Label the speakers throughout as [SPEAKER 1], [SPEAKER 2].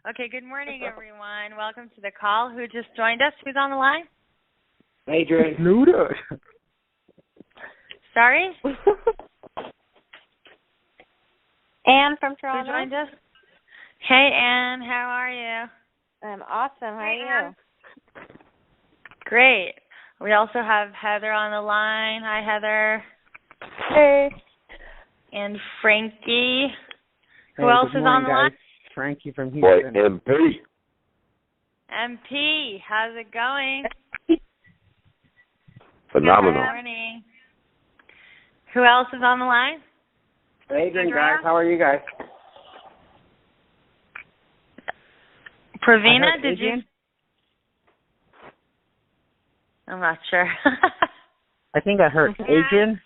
[SPEAKER 1] Okay, good morning, everyone. Welcome to the call. Who just joined us? Who's on the line?
[SPEAKER 2] Adrian.
[SPEAKER 3] Luda.
[SPEAKER 1] Sorry?
[SPEAKER 4] Anne from Toronto.
[SPEAKER 1] Who joined us? Hey, Anne. How are you?
[SPEAKER 4] I'm awesome. How are you?
[SPEAKER 1] Great. We also have Heather on the line. Hi, Heather.
[SPEAKER 4] Hey.
[SPEAKER 1] And Frankie. Who
[SPEAKER 3] Hey,
[SPEAKER 1] else
[SPEAKER 3] good
[SPEAKER 1] is
[SPEAKER 3] morning,
[SPEAKER 1] on the line?
[SPEAKER 3] guys. Frankie from
[SPEAKER 2] Boy,
[SPEAKER 3] Houston.
[SPEAKER 2] MP.
[SPEAKER 1] MP. How's it going?
[SPEAKER 2] Phenomenal.
[SPEAKER 1] Good morning. Who else is on the line?
[SPEAKER 3] Adrian, guys. How are you guys?
[SPEAKER 1] Pravina, did
[SPEAKER 3] Adrian?
[SPEAKER 1] you? I'm not sure.
[SPEAKER 3] I think I heard Adrian.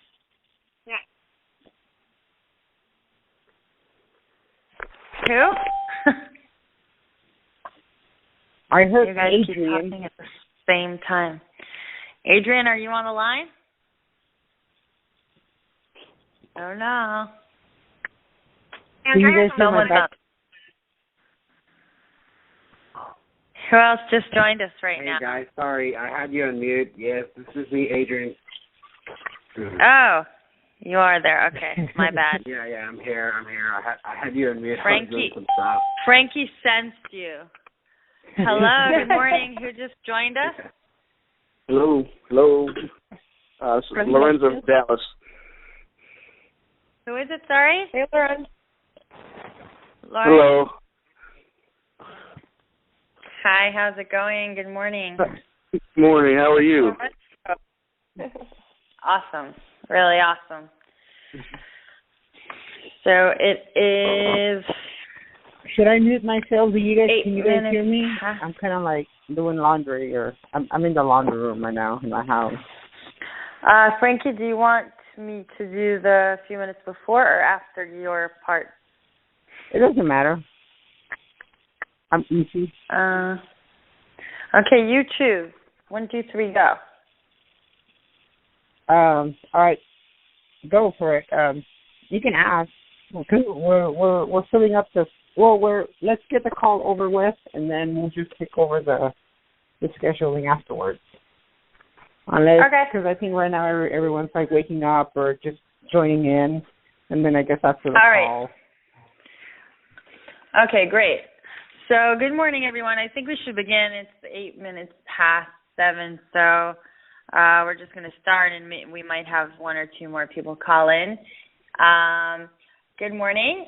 [SPEAKER 1] Who?
[SPEAKER 3] I heard
[SPEAKER 1] You guys keep
[SPEAKER 3] Adrian.
[SPEAKER 1] talking at the same time. Adrian, are you on the line? Oh, no.
[SPEAKER 3] Can you guys hear my
[SPEAKER 1] Someone's
[SPEAKER 3] back?
[SPEAKER 1] up. Who else just joined us right
[SPEAKER 3] Hey,
[SPEAKER 1] now?
[SPEAKER 3] guys. Sorry, I had you on mute. Yes, this is me, Adrian.
[SPEAKER 1] Oh, you are there. Okay, my bad.
[SPEAKER 3] Yeah, I'm here. I had you on mute. I was
[SPEAKER 1] Frankie.
[SPEAKER 3] doing some stuff.
[SPEAKER 1] Frankie sensed you. Hello, good morning. Who just joined us?
[SPEAKER 2] Hello. Lorenzo, Dallas.
[SPEAKER 1] Who is it, sorry?
[SPEAKER 4] Hey, Lauren.
[SPEAKER 1] Lauren.
[SPEAKER 2] Hello.
[SPEAKER 1] Hi, how's it going? Good morning.
[SPEAKER 2] Good morning. How are you?
[SPEAKER 1] Awesome. Really awesome. So it is...
[SPEAKER 3] Should I mute myself? Can you guys
[SPEAKER 1] minutes.
[SPEAKER 3] hear me? I'm kind of like doing laundry, or I'm in the laundry room right now in my house.
[SPEAKER 1] Frankie, do you want me to do the few minutes before or after your part?
[SPEAKER 3] It doesn't matter. I'm easy.
[SPEAKER 1] Okay, you choose. 1, 2, 3, go.
[SPEAKER 3] All right, go for it. You can ask. We're filling up the. Let's get the call over with, and then we'll just take over the scheduling afterwards. Because I think right now everyone's like waking up or just joining in, and then I guess after the call.
[SPEAKER 1] Okay, great. So good morning, everyone. I think we should begin. It's 8 minutes past 7, so we're just going to start, and we might have 1 or 2 more people call in. Good morning.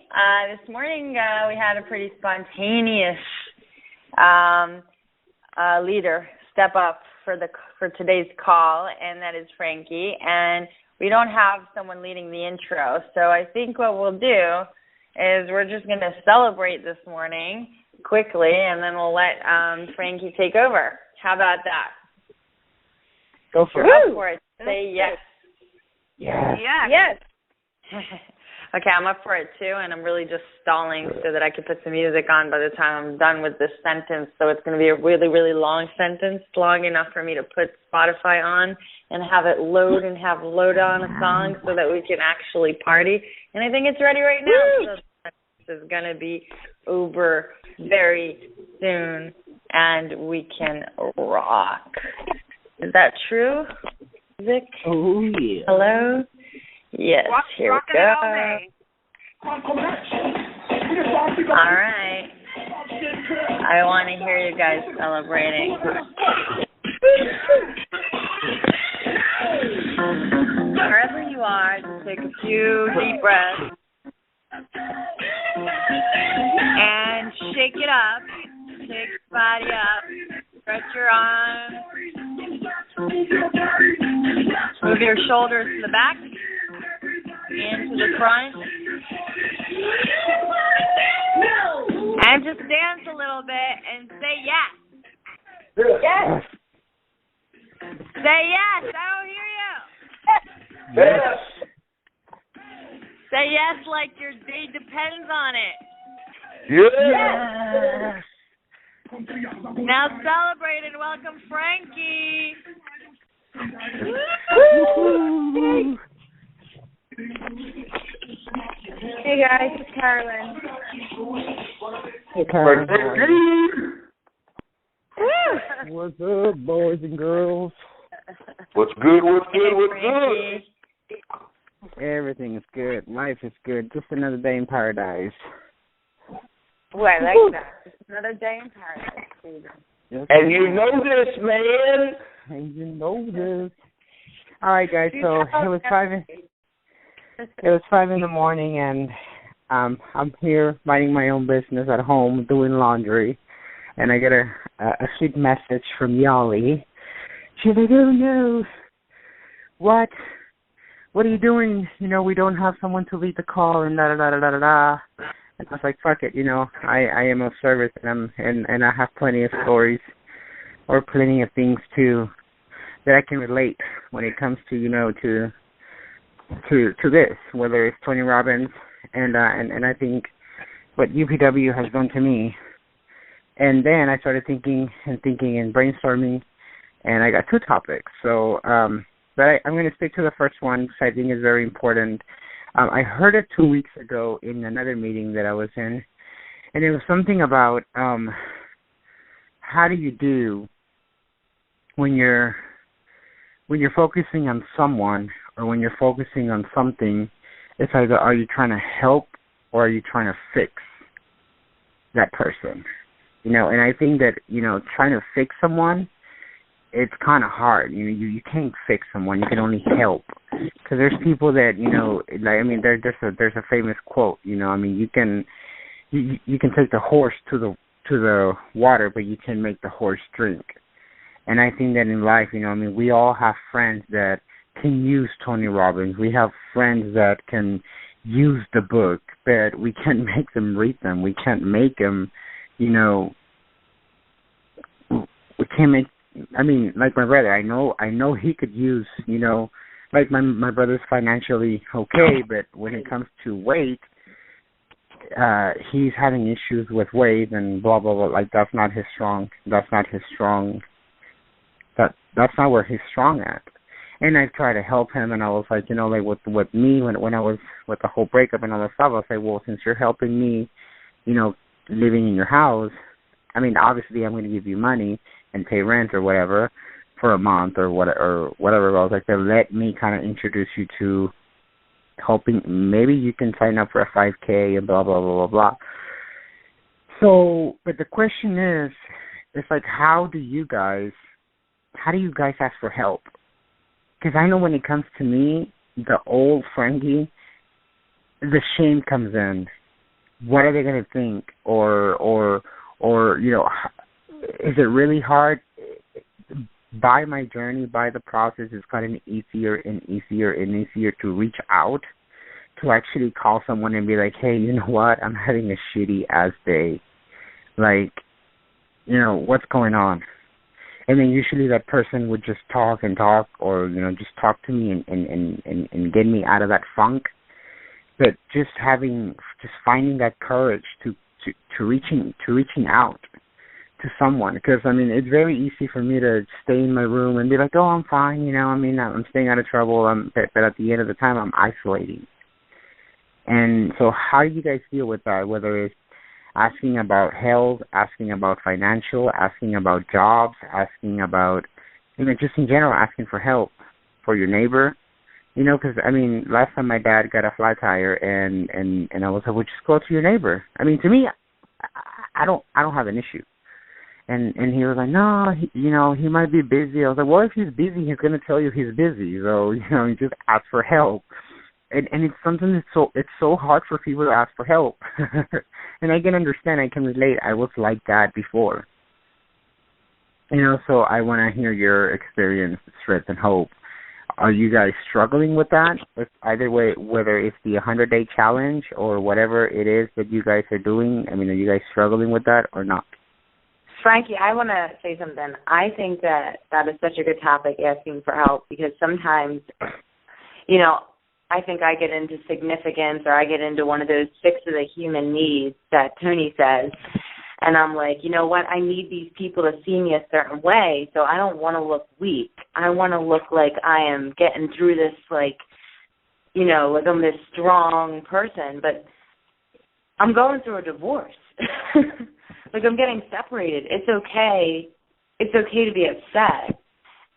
[SPEAKER 1] This morning we had a pretty spontaneous leader step up for today's call, and that is Frankie. And we don't have someone leading the intro, so I think what we'll do is we're just going to celebrate this morning quickly, and then we'll let Frankie take over. How about that?
[SPEAKER 3] Go for
[SPEAKER 1] You're up for it. Say yes.
[SPEAKER 3] Yes.
[SPEAKER 1] Okay, I'm up for it too, and I'm really just stalling so that I can put some music on by the time I'm done with this sentence. So it's going to be a really, really long sentence, long enough for me to put Spotify on and have it load and have load on a song so that we can actually party. And I think it's ready right now. So this is going to be over very soon, and we can rock. Is that true, Vic?
[SPEAKER 3] Oh, yeah.
[SPEAKER 1] Hello? Yes, here we go. All right. I want to hear you guys celebrating. Wherever you are, just take a few deep breaths and shake it up. Shake your body up. Stretch your arms. Move your shoulders to the back. Into the front. And just dance a little bit and say yes.
[SPEAKER 3] Yes.
[SPEAKER 1] Say yes. I don't hear you.
[SPEAKER 2] Yes.
[SPEAKER 1] Say yes like your day depends on it.
[SPEAKER 2] Yes.
[SPEAKER 1] Now celebrate and welcome Frankie.
[SPEAKER 4] Hey guys, it's Carolyn.
[SPEAKER 3] Hey,
[SPEAKER 2] What's
[SPEAKER 3] What's up, boys and girls?
[SPEAKER 2] What's good? What's good? What's good?
[SPEAKER 3] Everything is good. Life is good. Just another day in paradise.
[SPEAKER 1] Ooh, I like that. Just another day in paradise.
[SPEAKER 3] Yes,
[SPEAKER 2] And you know this, man.
[SPEAKER 3] and you know this. All right, guys. So it was 5 in the morning, and I'm here minding my own business at home, doing laundry, and I get a sweet message from Yali. She's like, "Oh no, what are you doing? You know, we don't have someone to lead the call, and da da da da da da." And I was like, "Fuck it, you know, I am of service, and I have plenty of stories, or plenty of things that I can relate when it comes to, you know, to this, whether it's Tony Robbins and I think what UPW has done to me." And then I started thinking and brainstorming, and I got two topics. So, but I'm going to stick to the first one because I think it's very important. I heard it 2 weeks ago in another meeting that I was in, and it was something about how do you do when you're focusing on someone or when you're focusing on something. It's either are you trying to help or are you trying to fix that person? You know, and I think that, you know, trying to fix someone, it's kind of hard. You know, you can't fix someone. You can only help. Because there's people that, you know, like, I mean, there's a famous quote. You know, I mean, you can take the horse to the water, but you can make the horse drink. And I think that in life, you know, I mean, we all have friends that can use Tony Robbins. We have friends that can use the book, but we can't make them read them. We can't make them, you know, we can't make, I mean, like my brother, I know he could use, you know, like my brother's financially okay, but when it comes to weight, he's having issues with weight and blah, blah, blah. Like, that's not where he's strong at. And I try to help him, and I was like, you know, like with me, when I was with the whole breakup and all that stuff, I was like, well, since you're helping me, you know, living in your house, I mean, obviously I'm going to give you money and pay rent or whatever for a month or whatever. I was like, let me kind of introduce you to helping. Maybe you can sign up for a 5K and blah, blah, blah, blah, blah. So, but the question is, it's like, how do you guys ask for help? Because I know when it comes to me, the old Frankie, the shame comes in. What are they going to think? Or you know, is it really hard? By my journey, by the process, it's gotten easier and easier and easier to reach out, to actually call someone and be like, hey, you know what? I'm having a shitty ass day. Like, you know, what's going on? And then usually that person would just talk, or, you know, just talk to me and get me out of that funk. But just finding that courage to reaching out to someone, because I mean, it's very easy for me to stay in my room and be like, oh, I'm fine, you know, I mean, I'm staying out of trouble, but at the end of the time, I'm isolating. And so how do you guys deal with that, whether it's asking about health, asking about financial, asking about jobs, asking about, you know, just in general, asking for help for your neighbor, you know, because, I mean, last time my dad got a flat tire and I was like, well, just go to your neighbor. I mean, to me, I don't have an issue. And he was like, no, you know, he might be busy. I was like, well, if he's busy, he's going to tell you he's busy. So, you know, you just ask for help. And it's something it's so hard for people to ask for help. And I can understand, I can relate. I was like that before. You know, so I want to hear your experience, strength, and hope. Are you guys struggling with that? Either way, whether it's the 100-day challenge or whatever it is that you guys are doing, I mean, are you guys struggling with that or not?
[SPEAKER 1] Frankie, I want to say something. I think that is such a good topic, asking for help, because sometimes, you know, I think I get into significance, or I get into one of those 6 of the human needs that Tony says, and I'm like, you know what, I need these people to see me a certain way, so I don't want to look weak. I want to look like I am getting through this, like, you know, like I'm this strong person, but I'm going through a divorce.
[SPEAKER 5] like, I'm getting separated. It's okay. It's okay to be upset.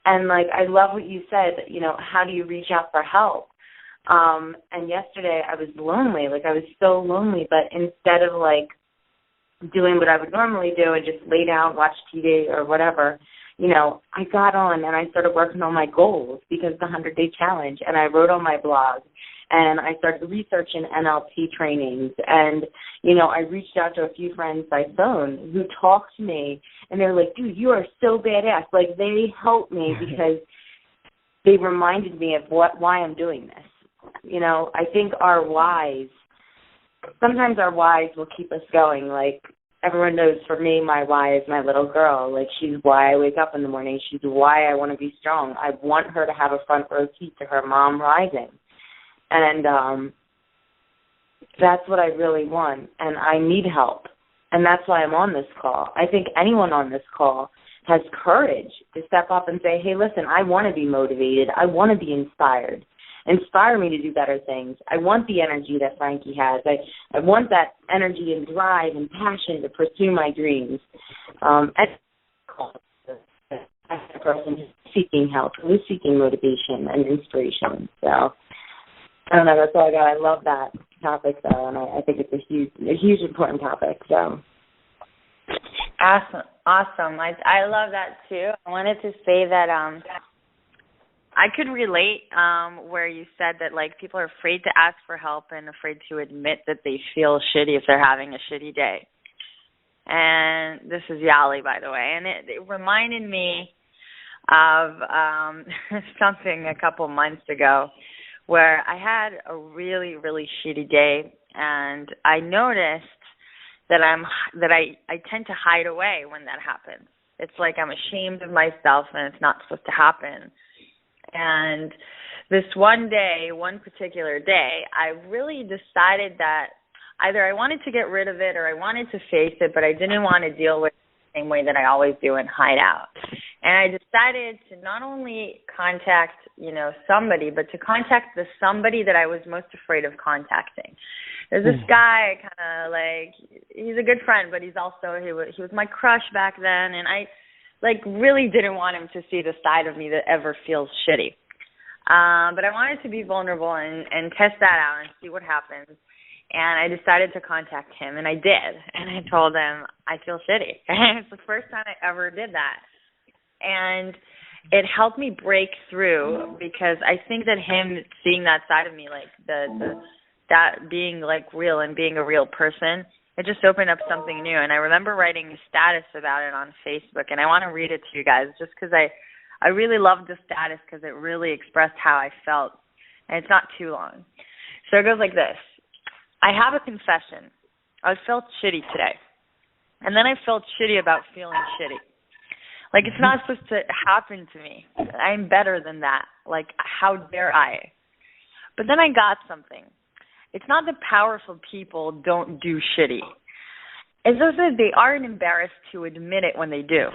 [SPEAKER 5] And, like, I love what you said, you know, how do you reach out for help? And yesterday I was lonely. Like, I was so lonely. But instead of, like, doing what I would normally do and just lay down, watch TV or whatever, you know, I got on and I started working on my goals because the 100-day challenge, and I wrote on my blog, and I started researching NLP trainings, and, you know, I reached out to a few friends by phone who talked to me, and they were like, dude, you are so badass. Like, they helped me because they reminded me of why I'm doing this. You know, I think sometimes our whys will keep us going. Like, everyone knows, for me, my why is my little girl. Like, she's why I wake up in the morning. She's why I want to be strong. I want her to have a front row seat to her mom rising. And that's what I really want. And I need help. And that's why I'm on this call. I think anyone on this call has courage to step up and say, hey, listen, I want to be motivated. I want to be inspired. Inspire me to do better things. I want the energy that Frankie has. I want that energy and drive and passion to pursue my dreams. As a person who's seeking help, who's seeking motivation and inspiration. So, I don't know, that's all I got. I love that topic, though, and I think it's a huge important topic. So,
[SPEAKER 1] awesome. I love that, too. I wanted to say that I could relate where you said that, like, people are afraid to ask for help and afraid to admit that they feel shitty if they're having a shitty day. And this is Yali, by the way. And it reminded me of something a couple months ago where I had a really, really shitty day, and I noticed that I tend to hide away when that happens. It's like I'm ashamed of myself and it's not supposed to happen. And this one particular day, I really decided that either I wanted to get rid of it or I wanted to face it, but I didn't want to deal with it the same way that I always do and hide out. And I decided to not only contact, you know, somebody, but to contact the somebody that I was most afraid of contacting. There's this guy, kind of like, he's a good friend, but he's also, he was my crush back then, and I really didn't want him to see the side of me that ever feels shitty. But I wanted to be vulnerable and test that out and see what happens. And I decided to contact him, and I did. And I told him, I feel shitty. And it's the first time I ever did that. And it helped me break through because I think that him seeing that side of me, like that being like real and being a real person, it just opened up something new. And I remember writing a status about it on Facebook, and I want to read it to you guys just because I really loved the status because it really expressed how I felt, and it's not too long. So it goes like this. I have a confession. I felt shitty today, and then I felt shitty about feeling shitty. Like, it's not supposed to happen to me. I'm better than that. Like, how dare I? But then I got something. It's not that powerful people don't do shitty. It's just that they aren't embarrassed to admit it when they do.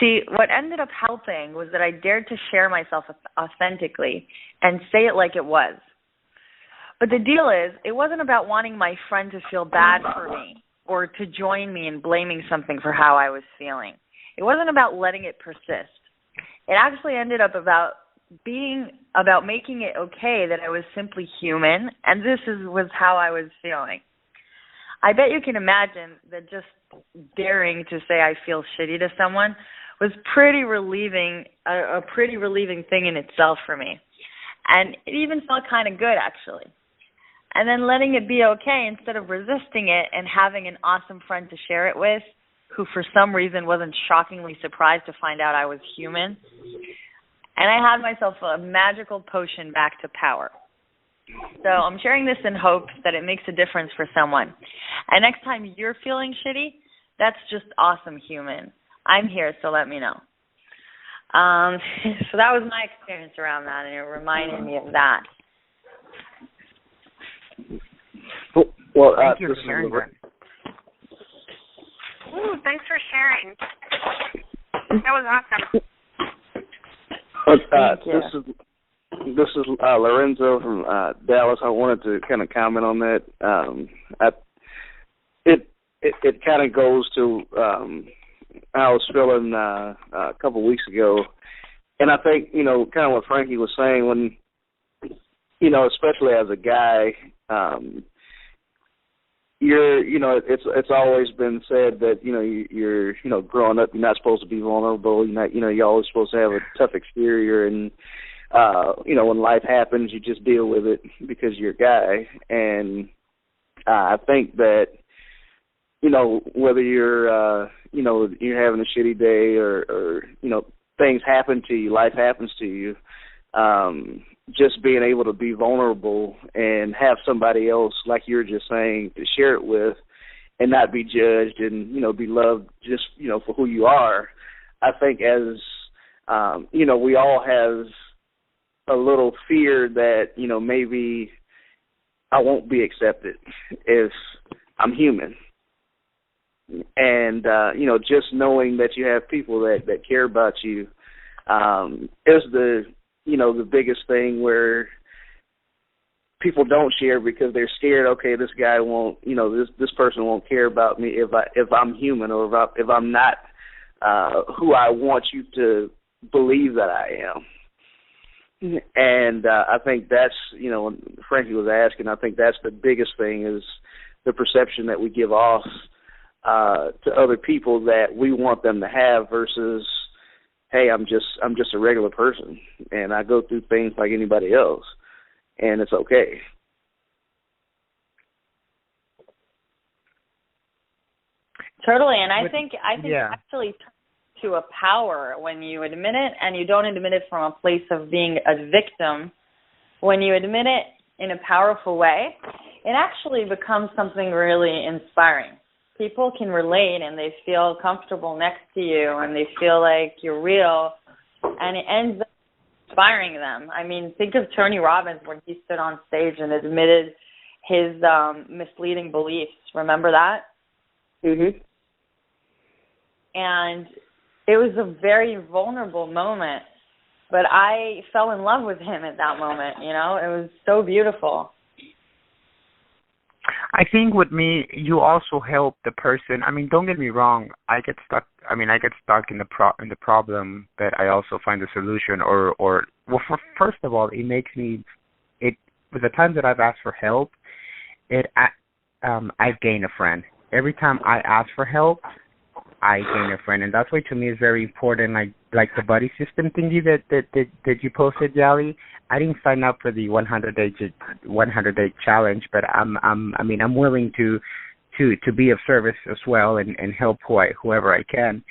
[SPEAKER 1] See, what ended up helping was that I dared to share myself authentically and say it like it was. But the deal is, it wasn't about wanting my friend to feel bad for me or to join me in blaming something for how I was feeling. It wasn't about letting it persist. It actually ended up about making it okay that I was simply human, and was how I was feeling. I bet you can imagine that just daring to say I feel shitty to someone was pretty relieving, a pretty relieving thing in itself for me. And it even felt kind of good, actually. And then letting it be okay instead of resisting it and having an awesome friend to share it with, who for some reason wasn't shockingly surprised to find out I was human. And I had myself a magical potion back to power. So I'm sharing this in hopes that it makes a difference for someone. And next time you're feeling shitty, that's just awesome, human. I'm here, so let me know. So that was my experience around that, and it reminded me of that.
[SPEAKER 3] Well, thank you for sharing that.
[SPEAKER 6] Ooh, thanks for sharing. That was awesome.
[SPEAKER 2] This is Lorenzo from Dallas. I wanted to kind of comment on that. it kind of goes to how I was feeling a couple of weeks ago, and I think kind of what Frankie was saying when especially as a guy. It's always been said that you're growing up, you're not supposed to be vulnerable. You're always supposed to have a tough exterior, and when life happens, you just deal with it because you're a guy. And I think that whether you're you're having a shitty day or things happen to you, life happens to you. Just being able to be vulnerable and have somebody else, like you were just saying, to share it with and not be judged and, be loved just, for who you are. I think as, we all have a little fear that, maybe I won't be accepted if I'm human. And, just knowing that you have people that care about you is the biggest thing where people don't share because they're scared. Okay, this guy won't, this person won't care about me if I'm human or if I'm not who I want you to believe that I am. And I think that's, when Frankie was asking, I think that's the biggest thing is the perception that we give off to other people that we want them to have versus, hey, I'm just a regular person, and I go through things like anybody else, and it's okay.
[SPEAKER 1] Totally, and I think
[SPEAKER 3] yeah.
[SPEAKER 1] actually to a power when you admit it, and you don't admit it from a place of being a victim. When you admit it in a powerful way, it actually becomes something really inspiring. People can relate and they feel comfortable next to you and they feel like you're real, and it ends up inspiring them. I mean, think of Tony Robbins when he stood on stage and admitted his misleading beliefs. Remember that?
[SPEAKER 2] Mhm.
[SPEAKER 1] And it was a very vulnerable moment, but I fell in love with him at that moment, It was so beautiful.
[SPEAKER 3] I think with me, you also help the person. I mean, don't get me wrong. I get stuck in the problem, but I also find a solution. First of all, it makes me. With the times that I've asked for help, I've gained a friend. Every time I ask for help, I gain a friend, and that's why to me is very important. Like the buddy system thingy that you posted, Yali. I didn't sign up for the 100-day challenge, but I'm willing to be of service as well and help whoever I can,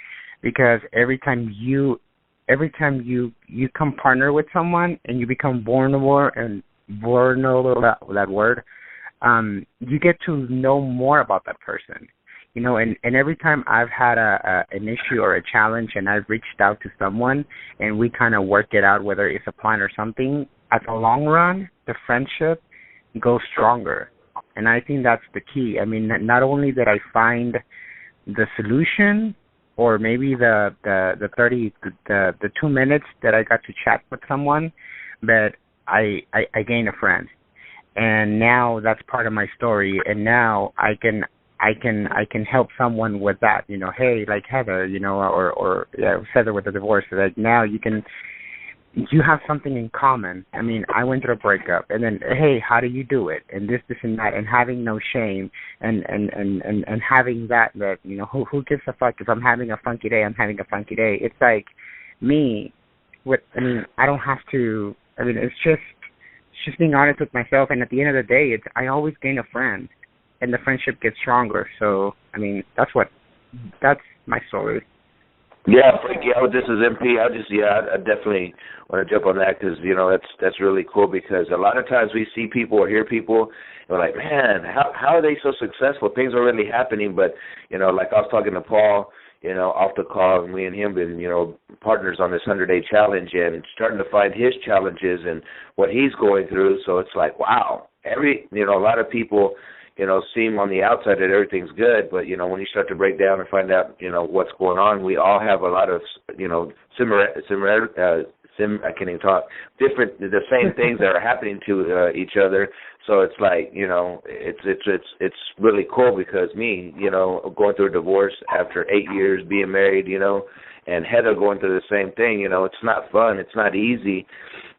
[SPEAKER 3] because every time you come partner with someone and you become vulnerable, that word, you get to know more about that person. And every time I've had an issue or a challenge and I've reached out to someone and we kind of work it out, whether it's a plan or something, at the long run, the friendship goes stronger. And I think that's the key. I mean, not only did I find the solution or maybe the 2 minutes that I got to chat with someone, but I gained a friend. And now that's part of my story. And now I can help someone with that, hey, like Heather, or Heather with the divorce. Like now you have something in common. I mean, I went through a breakup, and then, hey, how do you do it? And this and that, and having no shame, and having that who gives a fuck if I'm having a funky day? I'm having a funky day. It's like me. I don't have to. I mean, it's just being honest with myself. And at the end of the day, I always gain a friend. And the friendship gets stronger. So, I mean, that's my story.
[SPEAKER 7] Yeah, Frankie, this is MP. I definitely want to jump on that because, that's really cool because a lot of times we see people or hear people and we're like, man, how are they so successful? Things are really happening. But, like I was talking to Paul, off the call, and we and him been, partners on this 100-day challenge and starting to find his challenges and what he's going through. So it's like, wow, a lot of people, seem on the outside that everything's good, but, when you start to break I can't even talk. The same things that are happening to each other. So it's like, you know, it's really cool because me, you know, going through a divorce after 8 years being married, you know, and Heather going through the same thing, you know, it's not fun, it's not easy.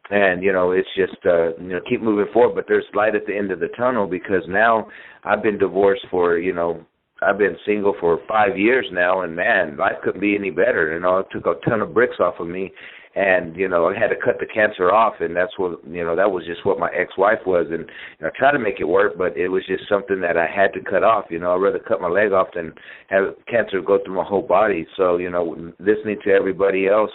[SPEAKER 7] And, you know, it's just, you know, keep moving forward. But there's light at the end of the tunnel because now I've been divorced for, you know, I've been single for 5 years now. And, man, life couldn't be any better. You know, it took a ton of bricks off of me. And, you know, I had to cut the cancer off. And that's what, you know, that was just what my ex-wife was. And I tried to make it work, but it was just something that I had to cut off. You know, I'd rather cut my leg off than have cancer go through my whole body. So, you know, listening to everybody else,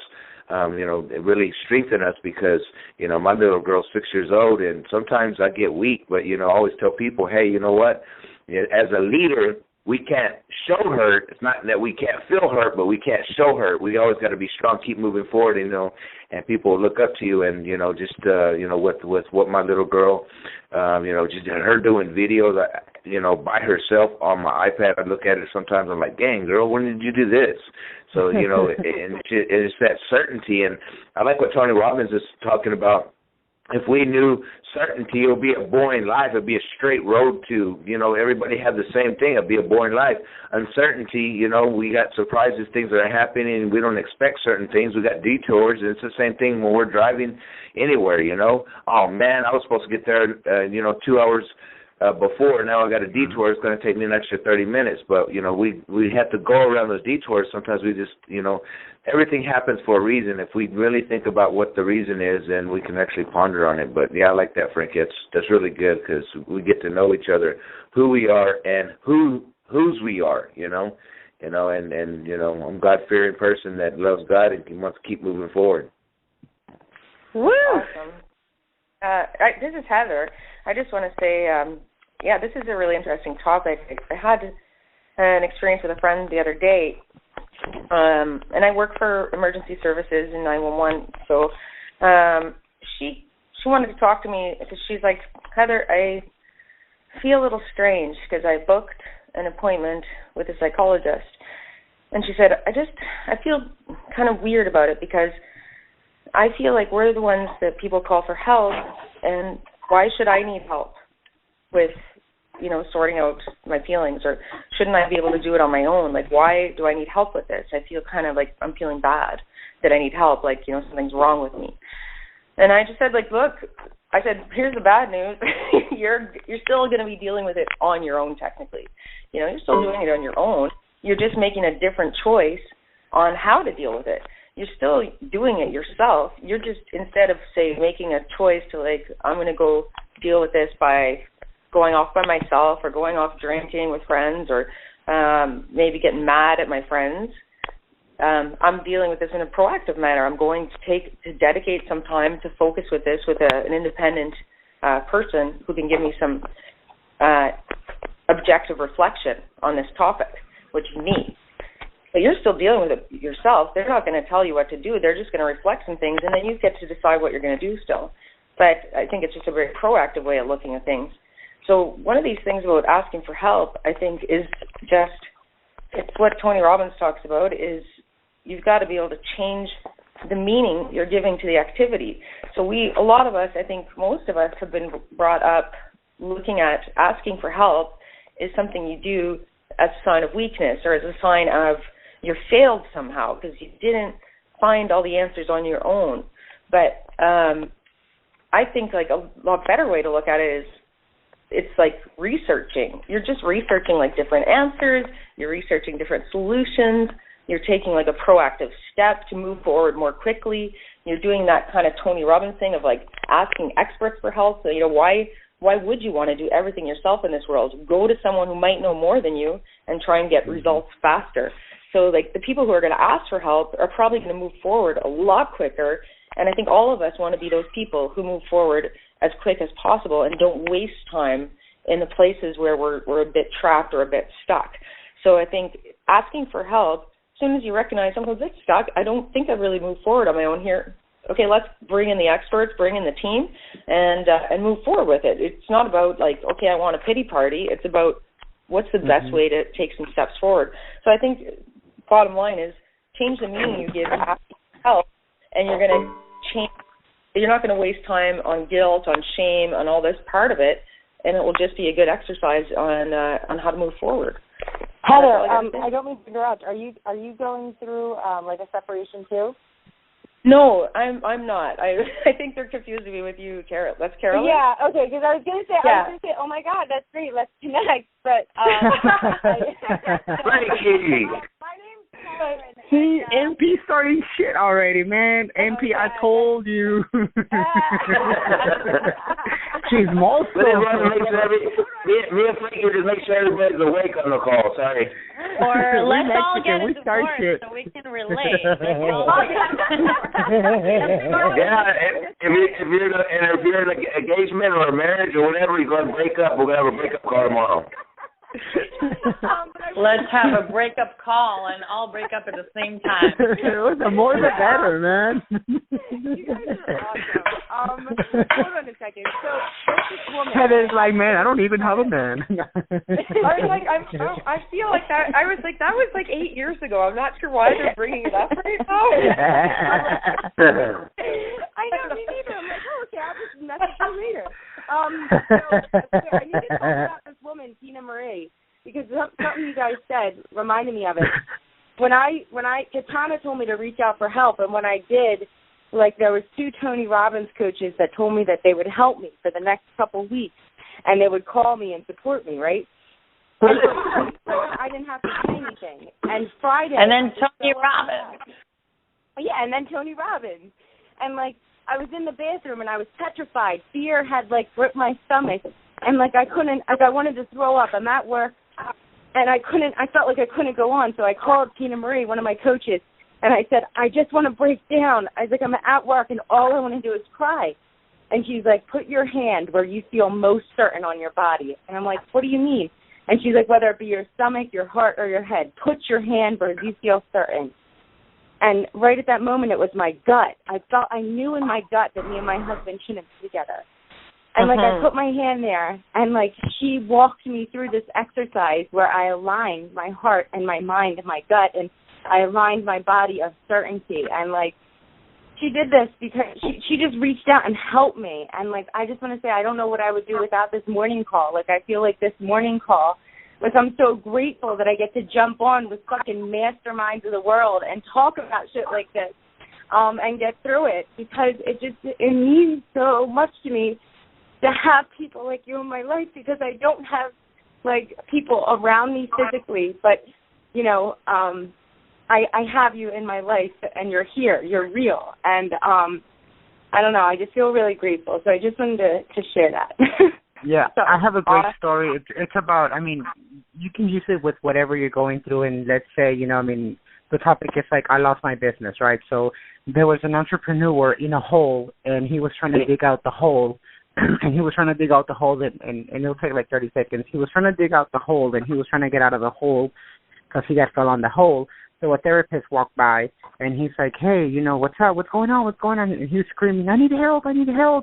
[SPEAKER 7] you know, it really strengthened us because, you know, my little girl's 6 years old and sometimes I get weak, but, you know, I always tell people, hey, you know what, as a leader, we can't show hurt. It's not that we can't feel hurt, but we can't show hurt. We always got to be strong, keep moving forward, you know, and people look up to you. And, you know, just, you know, with what my little girl, you know, just her doing videos, you know, by herself on my iPad. I look at it sometimes. I'm like, dang, girl, when did you do this? So, you know, and it's that certainty. And I like what Tony Robbins is talking about. If we knew certainty, it would be a boring life. It would be a straight road to, you know, everybody have the same thing. It would be a boring life. Uncertainty, you know, we got surprises, things that are happening, and we don't expect certain things. We got detours, and it's the same thing when we're driving anywhere, you know. Oh, man, I was supposed to get there, you know, 2 hours before. Now I got a detour. It's going to take me an extra 30 minutes. But, you know, we have to go around those detours. Sometimes we just, you know, everything happens for a reason. If we really think about what the reason is, then we can actually ponder on it. But, yeah, I like that, Frank. That's really good because we get to know each other, who we are and whose we are, you know, and you know, I'm a God-fearing person that loves God and wants to keep moving forward.
[SPEAKER 8] Woo! Awesome. This is Heather. I just want to say, yeah, this is a really interesting topic. I had an experience with a friend the other day, and I work for emergency services in 911. So she wanted to talk to me because she's like, Heather, I feel a little strange because I booked an appointment with a psychologist. And she said, I feel kind of weird about it because I feel like we're the ones that people call for help, and why should I need help with, you know, sorting out my feelings, or shouldn't I be able to do it on my own? Like, why do I need help with this? I feel kind of like I'm feeling bad that I need help, like, you know, something's wrong with me. And I just said, like, look, I said, here's the bad news. You're still going to be dealing with it on your own, technically. You know, you're still doing it on your own. You're just making a different choice on how to deal with it. You're still doing it yourself. You're just, instead of, say, making a choice to, like, I'm going to go deal with this by going off by myself or going off drinking with friends or maybe getting mad at my friends, I'm dealing with this in a proactive manner. I'm going to dedicate some time to focus with this with an independent person who can give me some objective reflection on this topic, which is me. But you're still dealing with it yourself. They're not going to tell you what to do. They're just going to reflect some things, and then you get to decide what you're going to do still. But I think it's just a very proactive way of looking at things. So one of these things about asking for help, I think, is just, it's what Tony Robbins talks about, is you've got to be able to change the meaning you're giving to the activity. So a lot of us, I think most of us, have been brought up looking at asking for help is something you do as a sign of weakness or as a sign of you're failed somehow because you didn't find all the answers on your own. But I think like a lot better way to look at it is it's like researching. You're just researching like different answers. You're researching different solutions. You're taking like a proactive step to move forward more quickly. You're doing that kind of Tony Robbins thing of like asking experts for help. So, you know, why would you want to do everything yourself in this world? Go to someone who might know more than you and try and get results faster. So like the people who are going to ask for help are probably going to move forward a lot quicker. And I think all of us want to be those people who move forward as quick as possible and don't waste time in the places where we're a bit trapped or a bit stuck. So I think asking for help, as soon as you recognize I'm a bit stuck, I don't think I've really moved forward on my own here. Okay, let's bring in the experts, bring in the team, and move forward with it. It's not about like, okay, I want a pity party. It's about what's the best way to take some steps forward. So I think bottom line is change the meaning you give to asking for help, and you're going to change. You're not going to waste time on guilt, on shame, on all this part of it, and it will just be a good exercise on how to move forward.
[SPEAKER 9] Heather, I don't mean to interrupt. Are you going through like a separation too?
[SPEAKER 8] No, I'm not. I think they're confusing me with you, Carol. That's Carolyn?
[SPEAKER 9] Yeah, okay, because I was going to say, oh my God, that's great, let's connect. But
[SPEAKER 7] Frankie.
[SPEAKER 9] My name's Carolyn.
[SPEAKER 3] See, MP starting shit already, man. MP, I told you. She's most.
[SPEAKER 7] Me and Frankie just make sure everybody's awake on the call. Sorry.
[SPEAKER 1] Or let's all get a divorce
[SPEAKER 3] shit.
[SPEAKER 1] so we can relate.
[SPEAKER 7] Yeah, if you're in an engagement or a marriage or whatever, you're going to break up. We're going to have a breakup call tomorrow.
[SPEAKER 1] Let's have a breakup call and all break up at the same time.
[SPEAKER 3] The more the better, man.
[SPEAKER 9] You guys are awesome. Hold on a second. So this woman.
[SPEAKER 3] Heather's like, man, I don't even have a man.
[SPEAKER 8] I feel like that. I was like, that was like 8 years ago. I'm not sure why they're bringing it up right now.
[SPEAKER 9] I know, me neither. I'm like, oh, okay, I'll just message you later. So I need to talk about this woman, Tina Marie, because something you guys said reminded me of it. When Katana told me to reach out for help, and when I did, like there was 2 Tony Robbins coaches that told me that they would help me for the next couple weeks, and they would call me and support me, right? And I didn't have to say anything. And Friday.
[SPEAKER 1] And then Tony Robbins.
[SPEAKER 9] Yeah, and then Tony Robbins. And like I was in the bathroom and I was petrified. Fear had like gripped my stomach, and like I wanted to throw up. I'm at work, and I felt like I couldn't go on. So I called Tina Marie, one of my coaches, and I said, I just want to break down. I was like, I'm at work, and all I want to do is cry. And she's like, put your hand where you feel most certain on your body. And I'm like, what do you mean? And she's like, whether it be your stomach, your heart, or your head, put your hand where you feel certain. And right at that moment, it was my gut. I knew in my gut that me and my husband shouldn't be together. And like I put my hand there, and like she walked me through this exercise where I aligned my heart and my mind and my gut, and I aligned my body of certainty. And like she did this because she just reached out and helped me. And like I just want to say, I don't know what I would do without this morning call. Like I feel like this morning call, like I'm so grateful that I get to jump on with fucking masterminds of the world and talk about shit like this, and get through it, because it means so much to me to have people like you in my life, because I don't have like people around me physically, but you know, I have you in my life, and you're here, you're real, and I don't know, I just feel really grateful. So I just wanted to share that.
[SPEAKER 3] Yeah,
[SPEAKER 9] so,
[SPEAKER 3] I have a great story. It's about, I mean, you can use it with whatever you're going through, and let's say, you know, I mean, the topic is like, I lost my business, right? So there was an entrepreneur in a hole, and he was trying to dig out the hole, and he was trying to dig out the hole, and it'll take like 30 seconds. He was trying to dig out the hole, and he was trying to get out of the hole because he got fell on the hole. So a therapist walked by, and he's like, hey, you know, what's up? What's going on? What's going on? And he was screaming, I need help,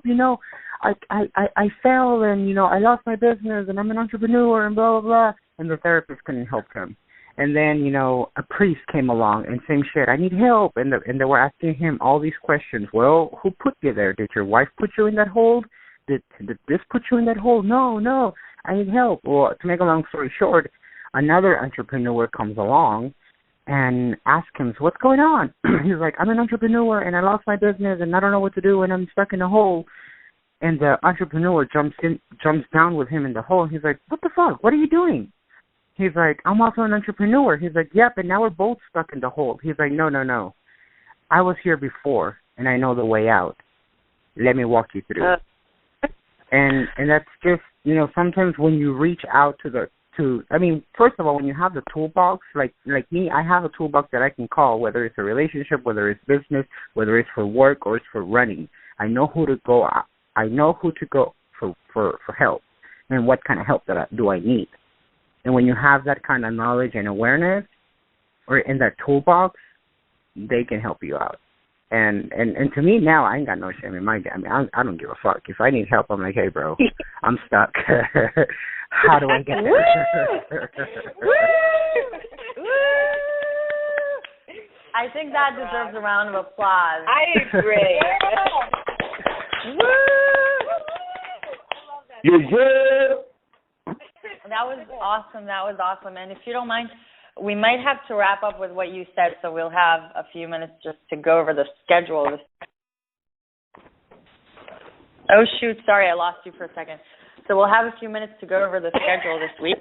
[SPEAKER 3] you know. I fell, and, you know, I lost my business, and I'm an entrepreneur, and blah, blah, blah. And the therapist couldn't help him. And then, you know, a priest came along and same shit, I need help. And they were asking him all these questions. Well, who put you there? Did your wife put you in that hole? Did this put you in that hole? No, I need help. Well, to make a long story short, another entrepreneur comes along and asks him, so what's going on? He's like, I'm an entrepreneur, and I lost my business, and I don't know what to do, and I'm stuck in a hole. And the entrepreneur jumps down with him in the hole. He's like, what the fuck? What are you doing? He's like, I'm also an entrepreneur. He's like, yep, and now we're both stuck in the hole. He's like, no. I was here before, and I know the way out. Let me walk you through. And that's just, you know, sometimes when you reach out I mean, first of all, when you have the toolbox, like me, I have a toolbox that I can call, whether it's a relationship, whether it's business, whether it's for work or it's for running. I know who to go for help, and what kind of help do I need. And when you have that kind of knowledge and awareness, or in that toolbox, they can help you out. And to me now, I ain't got no shame in my game. I mean, I don't give a fuck. If I need help, I'm like, hey, bro, I'm stuck. How do I get there?
[SPEAKER 1] I think that deserves a round of applause.
[SPEAKER 9] I agree.
[SPEAKER 7] You're good.
[SPEAKER 1] That was awesome. And if you don't mind, we might have to wrap up with what you said, so we'll have a few minutes just to go over the schedule. Oh, shoot, sorry, I lost you for a second. So we'll have a few minutes to go over the schedule this week.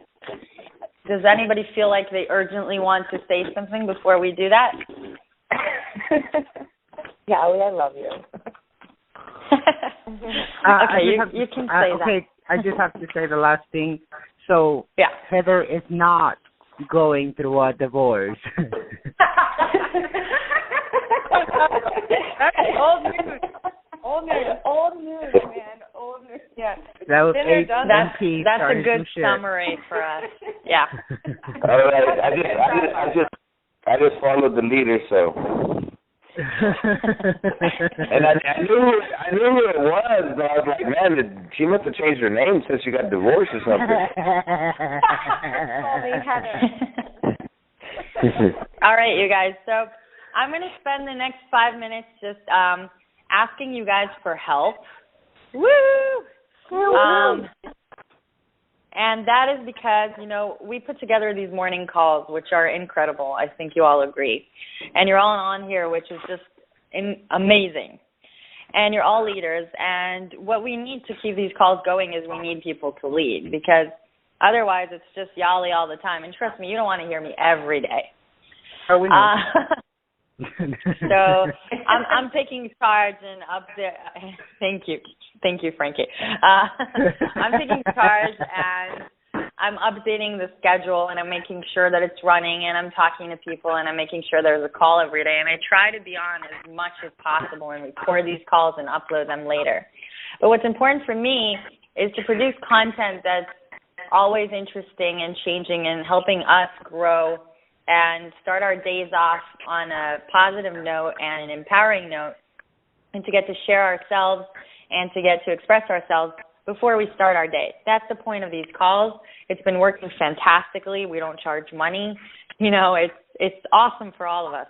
[SPEAKER 1] Does anybody feel like they urgently want to say something before we do that?
[SPEAKER 9] Yali, I love you.
[SPEAKER 1] Okay, you can say that.
[SPEAKER 3] Okay, I just have to say the last thing. So, Heather is not going through a divorce.
[SPEAKER 9] Old news, man. Old news. Yeah.
[SPEAKER 3] That was
[SPEAKER 1] that's a good summary for us. Yeah.
[SPEAKER 7] All right. I just followed the leader, so. And I knew who it was, but I was like, man, she must have changed her name since she got divorced or something.
[SPEAKER 1] All right, you guys. So I'm going to spend the next 5 minutes just asking you guys for help. Woo! And that is because, we put together these morning calls, which are incredible. I think you all agree. And you're all on here, which is just amazing. And you're all leaders. And what we need to keep these calls going is we need people to lead, because otherwise it's just Yali all the time. And trust me, you don't want to hear me every day.
[SPEAKER 3] Oh, we know.
[SPEAKER 1] So I'm taking charge and thank you, Frankie. I'm taking charge and I'm updating the schedule, and I'm making sure that it's running, and I'm talking to people, and I'm making sure there's a call every day, and I try to be on as much as possible and record these calls and upload them later. But what's important for me is to produce content that's always interesting and changing and helping us grow and start our days off on a positive note and an empowering note, and to get to share ourselves and to get to express ourselves before we start our day. That's the point of these calls. It's been working fantastically. We don't charge money. It's awesome for all of us.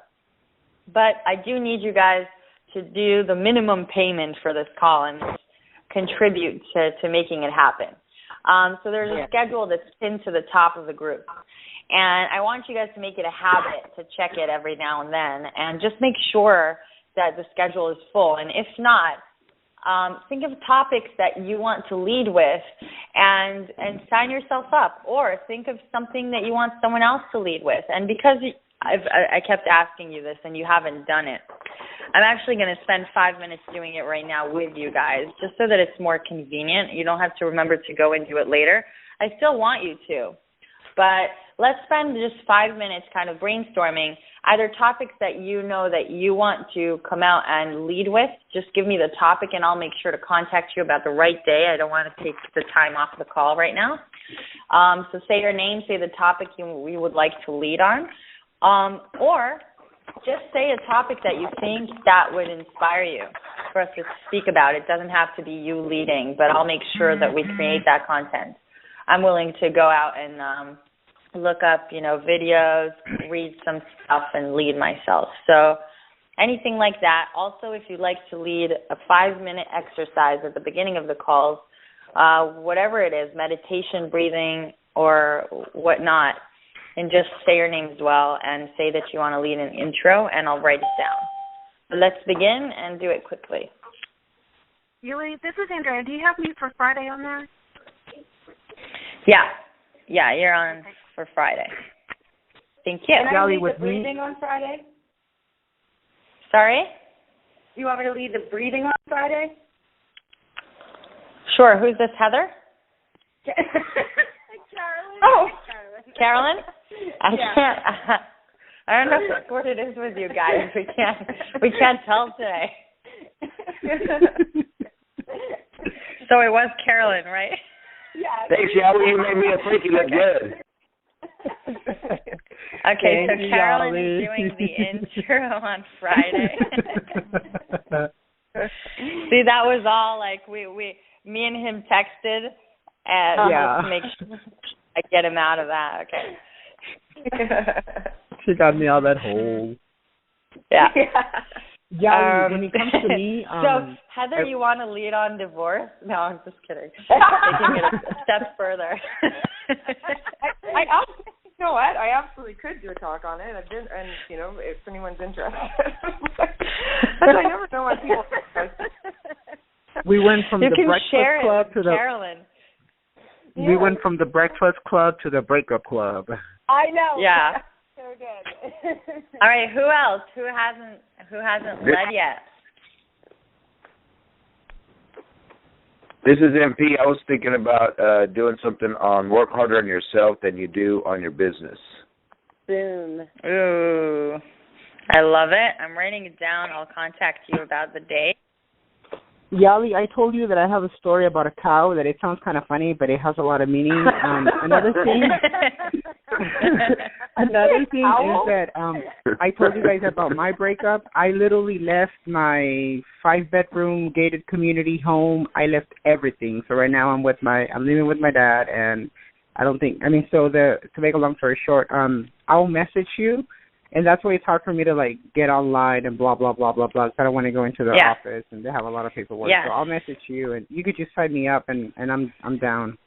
[SPEAKER 1] But I do need you guys to do the minimum payment for this call and contribute to making it happen. So there's a schedule that's pinned to the top of the group. And I want you guys to make it a habit to check it every now and then, and just make sure that the schedule is full. And if not, think of topics that you want to lead with and sign yourself up, or think of something that you want someone else to lead with. And because I kept asking you this and you haven't done it, I'm actually going to spend 5 minutes doing it right now with you guys, just so that it's more convenient. You don't have to remember to go and do it later. I still want you to. But let's spend just 5 minutes kind of brainstorming either topics that you know that you want to come out and lead with. Just give me the topic, and I'll make sure to contact you about the right day. I don't want to take the time off the call right now. So say your name, say the topic we would like to lead on. Or just say a topic that you think that would inspire you for us to speak about. It doesn't have to be you leading, but I'll make sure that we create that content. I'm willing to go out and look up, videos, read some stuff, and lead myself. So anything like that. Also, if you'd like to lead a 5-minute exercise at the beginning of the calls, whatever it is, meditation, breathing, or whatnot, and just say your name as well and say that you want to lead an intro, and I'll write it down. So let's begin and do it quickly.
[SPEAKER 6] Yuli, this is Andrea. Do you have me for Friday on there?
[SPEAKER 1] Yeah, you're on for Friday. Thank you.
[SPEAKER 9] Can I lead the breathing on Friday?
[SPEAKER 1] Sorry?
[SPEAKER 9] You want me to lead the breathing on Friday?
[SPEAKER 1] Sure. Who's this, Heather?
[SPEAKER 9] Carolyn.
[SPEAKER 1] Oh, Carolyn? I can't. I don't know what it is with you guys. We can't tell today. So it was Carolyn, right?
[SPEAKER 9] Yeah.
[SPEAKER 7] Thanks, Yali. You made me a freaky look good.
[SPEAKER 1] Okay, so Carolyn is doing the intro on Friday. See, that was all like me and him texted, and to make sure I get him out of that. Okay.
[SPEAKER 3] She got me out of that hole.
[SPEAKER 1] Yeah.
[SPEAKER 3] Yeah, when it comes to me,
[SPEAKER 1] so Heather, you want to lead on divorce? No, I'm just kidding. Taking it a step further.
[SPEAKER 8] You know what? I absolutely could do a talk on it. I've been, and if anyone's interested, but I never know what people.
[SPEAKER 3] We went from
[SPEAKER 1] you
[SPEAKER 3] the
[SPEAKER 1] can
[SPEAKER 3] Breakfast
[SPEAKER 1] share
[SPEAKER 3] Club
[SPEAKER 1] it,
[SPEAKER 3] to the.
[SPEAKER 1] Carolyn.
[SPEAKER 3] We went from the Breakfast Club to the Breakup Club.
[SPEAKER 9] I know.
[SPEAKER 1] Yeah.
[SPEAKER 9] So good.
[SPEAKER 1] All right. Who else? Who hasn't led yet?
[SPEAKER 7] This is MP. I was thinking about doing something on work harder on yourself than you do on your business.
[SPEAKER 9] Boom.
[SPEAKER 1] Ooh. I love it. I'm writing it down. I'll contact you about the date.
[SPEAKER 3] Yali, I told you that I have a story about a cow that it sounds kind of funny, but it has a lot of meaning. Another thing is that I told you guys about my breakup. I literally left my 5-bedroom gated community home. I left everything. So right now I'm living with my dad, and to make a long story short, I'll message you. And that's why it's hard for me to, get online and blah, blah, blah, blah, blah. So I don't want to go into the office, and they have a lot of paperwork.
[SPEAKER 1] Yeah.
[SPEAKER 3] So I'll message you, and you could just sign me up, and I'm down.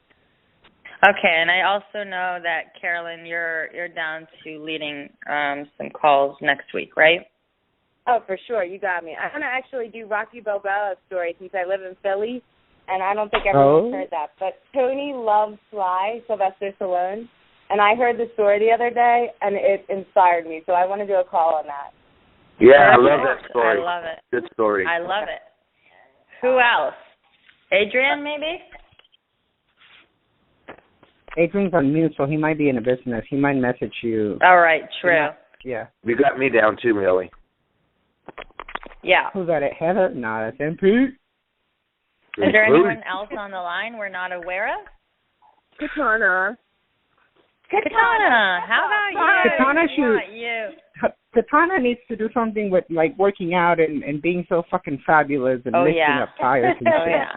[SPEAKER 1] Okay, and I also know that, Carolyn, you're down to leading some calls next week, right?
[SPEAKER 9] Oh, for sure. You got me. I'm going to actually do Rocky Balboa's story since I live in Philly, and I don't think everyone's heard that. But Tony loves Sly, Sylvester Stallone. And I heard the story the other day, and it inspired me. So I want to do a call on that.
[SPEAKER 7] Yeah, I love that story.
[SPEAKER 1] I love it.
[SPEAKER 7] Good story.
[SPEAKER 1] I love it. Who else? Adrian, maybe?
[SPEAKER 3] Adrian's on mute, so he might be in a business. He might message you.
[SPEAKER 1] All right, true.
[SPEAKER 3] Yeah.
[SPEAKER 7] You got me down too, Millie.
[SPEAKER 1] Yeah.
[SPEAKER 3] Who's that? Heather? No, that's MP.
[SPEAKER 1] Is there anyone else on the line we're not aware of?
[SPEAKER 9] Katana,
[SPEAKER 1] how about
[SPEAKER 3] you? Katana needs to do something with working out and being so fucking fabulous and lifting up tires and shit.
[SPEAKER 1] Yeah.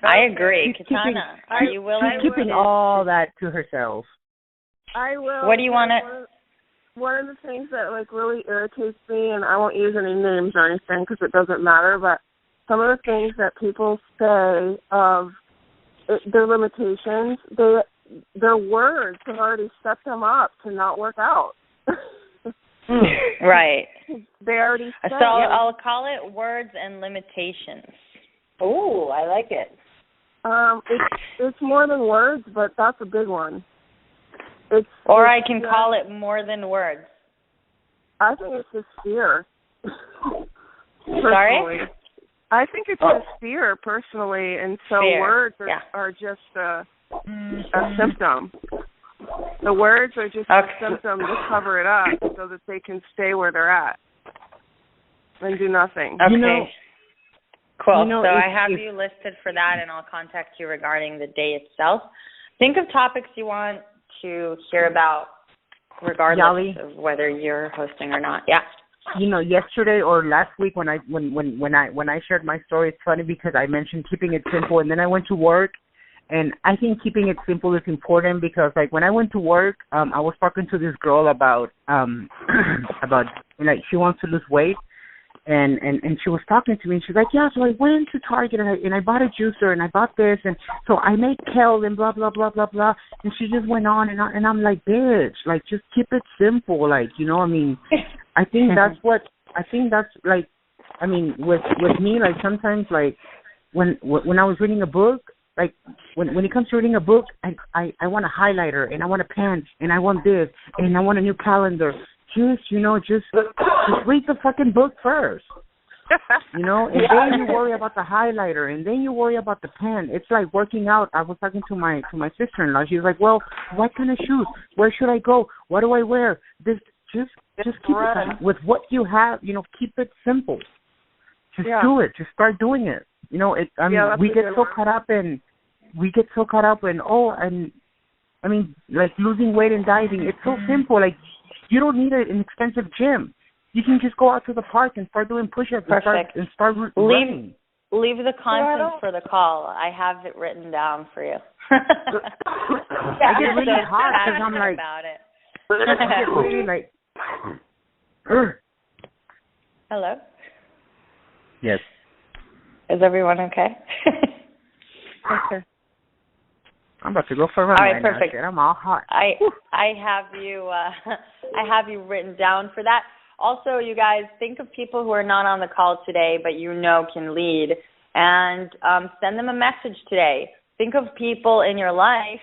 [SPEAKER 1] I agree. Katana, are you willing?
[SPEAKER 3] She's keeping all that to herself.
[SPEAKER 10] I will.
[SPEAKER 1] What do you want to...
[SPEAKER 10] One of the things that really irritates me, and I won't use any names or anything because it doesn't matter, but some of the things that people say of their limitations, their words have already set them up to not work out.
[SPEAKER 1] Right.
[SPEAKER 10] They already said
[SPEAKER 1] So I'll call it words and limitations.
[SPEAKER 9] Ooh, I like it.
[SPEAKER 10] It's more than words, but that's a big one.
[SPEAKER 1] I can call it more than words.
[SPEAKER 10] I think it's just fear.
[SPEAKER 1] Sorry?
[SPEAKER 10] I think it's just fear, personally, and so words are just a symptom. The words are just a symptom to cover it up so that they can stay where they're at and do nothing.
[SPEAKER 1] Okay. Cool. So I have you listed for that, and I'll contact you regarding the day itself. Think of topics you want to hear about, regardless of whether you're hosting or not. Yeah.
[SPEAKER 3] Yesterday or last week when I shared my story, it's funny because I mentioned keeping it simple, and then I went to work, and I think keeping it simple is important because when I went to work, I was talking to this girl about she wants to lose weight, and she was talking to me, and she's like, yeah, so I went to Target and I bought a juicer and I bought this, and so I made kale and blah blah blah blah blah, and she just went on and I'm like, bitch, just keep it simple, I think with me, sometimes when I was reading a book, when it comes to reading a book, I want a highlighter and I want a pen and I want this and I want a new calendar. Just read the fucking book first. And then you worry about the highlighter, and then you worry about the pen. It's like working out. I was talking to my sister-in-law. She was like, well, what kind of shoes? Where should I go? What do I wear? Just keep it with what you have. Keep it simple. Just do it. Just start doing it. We get so caught up in losing weight and dieting. It's so simple. You don't need an expensive gym. You can just go out to the park and start doing push-ups and start running.
[SPEAKER 1] Leave the content for the call. I have it written down for you.
[SPEAKER 3] I get really hot because I'm like,
[SPEAKER 1] about it.
[SPEAKER 3] I get really
[SPEAKER 1] Hello?
[SPEAKER 3] Yes.
[SPEAKER 1] Is everyone okay?
[SPEAKER 3] Okay. I'm about to go for a run.
[SPEAKER 1] All right, perfect.
[SPEAKER 3] Now. I'm all hot.
[SPEAKER 1] I have you written down for that. Also, you guys, think of people who are not on the call today, but you know can lead, and send them a message today. Think of people in your life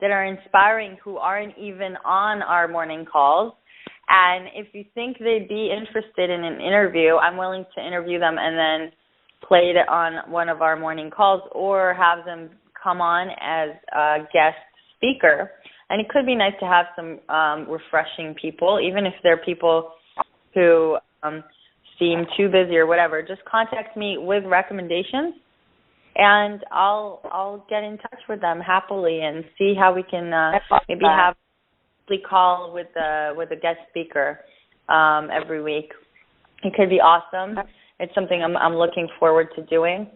[SPEAKER 1] that are inspiring who aren't even on our morning calls. And if you think they'd be interested in an interview, I'm willing to interview them and then play it on one of our morning calls, or have them come on as a guest speaker. And it could be nice to have some refreshing people, even if they're people who seem too busy or whatever. Just contact me with recommendations, and I'll get in touch with them happily and see how we can maybe have a call with a guest speaker every week. It could be awesome. It's something I'm looking forward to doing.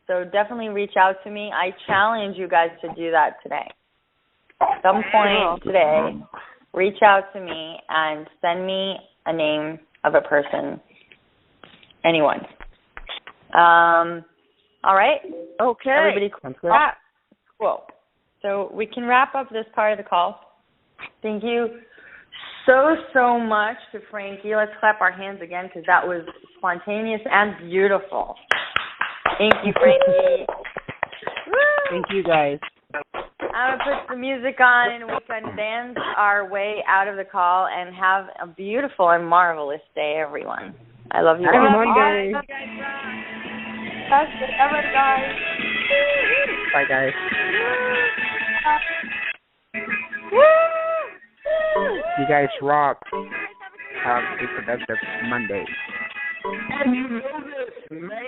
[SPEAKER 1] So definitely reach out to me. I challenge you guys to do that today. At some point today, reach out to me and send me a name of a person. Anyone. All right?
[SPEAKER 9] Okay.
[SPEAKER 1] Everybody cool. So we can wrap up this part of the call. Thank you so much to Frankie. Let's clap our hands again, because that was spontaneous and beautiful. Thank you, Frankie.
[SPEAKER 3] Thank you, guys.
[SPEAKER 1] I'm going to put the music on, and we can dance our way out of the call, and have a beautiful and marvelous day, everyone. I love you.
[SPEAKER 3] Happy Monday.
[SPEAKER 9] Best day ever, guys.
[SPEAKER 3] Bye, guys. You guys rock. Have a productive Monday.
[SPEAKER 7] And you know this, man.